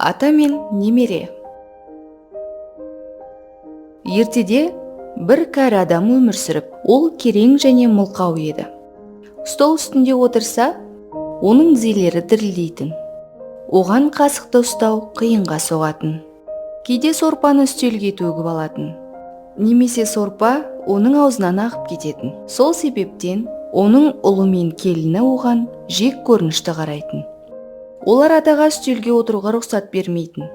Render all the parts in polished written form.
Ата мен немере. Ертеде бір кәрі адам өмір сүріп, ол керең және мылқау еді. Стол үстінде отырса, оның тізелері дірілдейтін. Оған қасықты ұстау қиынға соғатын. Кейде сорпаны үстелге төгіп алатын. Немесе сорпа оның аузынан ағып кететін. Сол себептен оның ұлы мен келіні оған жек көрінішті қарайтын. Олар атаға үстелге отыруға рұқсат бермейтін.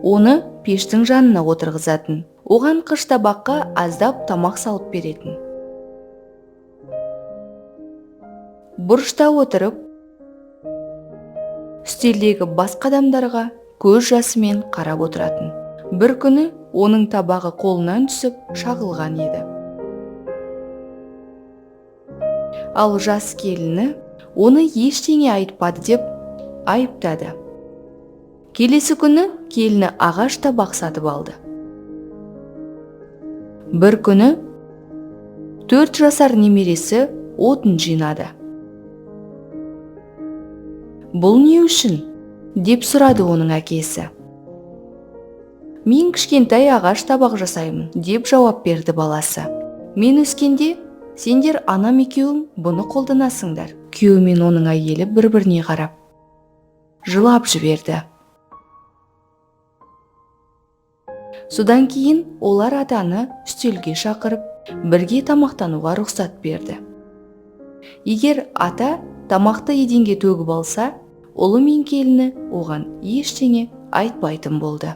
Оны пештің жанына отырғызатын. Оған қыш табаққа аздап тамақ салып беретін. Бұрышта отырып, үстелдегі басқа адамдарға көз жасымен қарап отыратын. Бір күні оның табағы қолынан түсіп шағылған еді. Ал жас келіні оны ештеңе айтпады деп айыптады. Келесі күні келіні ағаш табақ сатып алды. Бір күні 4 жасар немересі отын жинады. «Бұл не үшін?» деп сұрады оның әкесі. «Мен кішкентай ағаш табақ жасаймын» деп жауап берді баласы. «Мен өскенде сендер анам екеуің бұны қолданасыңдар». Күйеуі мен оның әйелі бір-біріне қарап жылап жіберді. Содан кейін олар атаны үстелге шақырып, бірге тамақтануға рұқсат берді. Егер ата тамақты еденге төгіп алса, ұлы мен келіні оған ештеңе айтпайтын болды.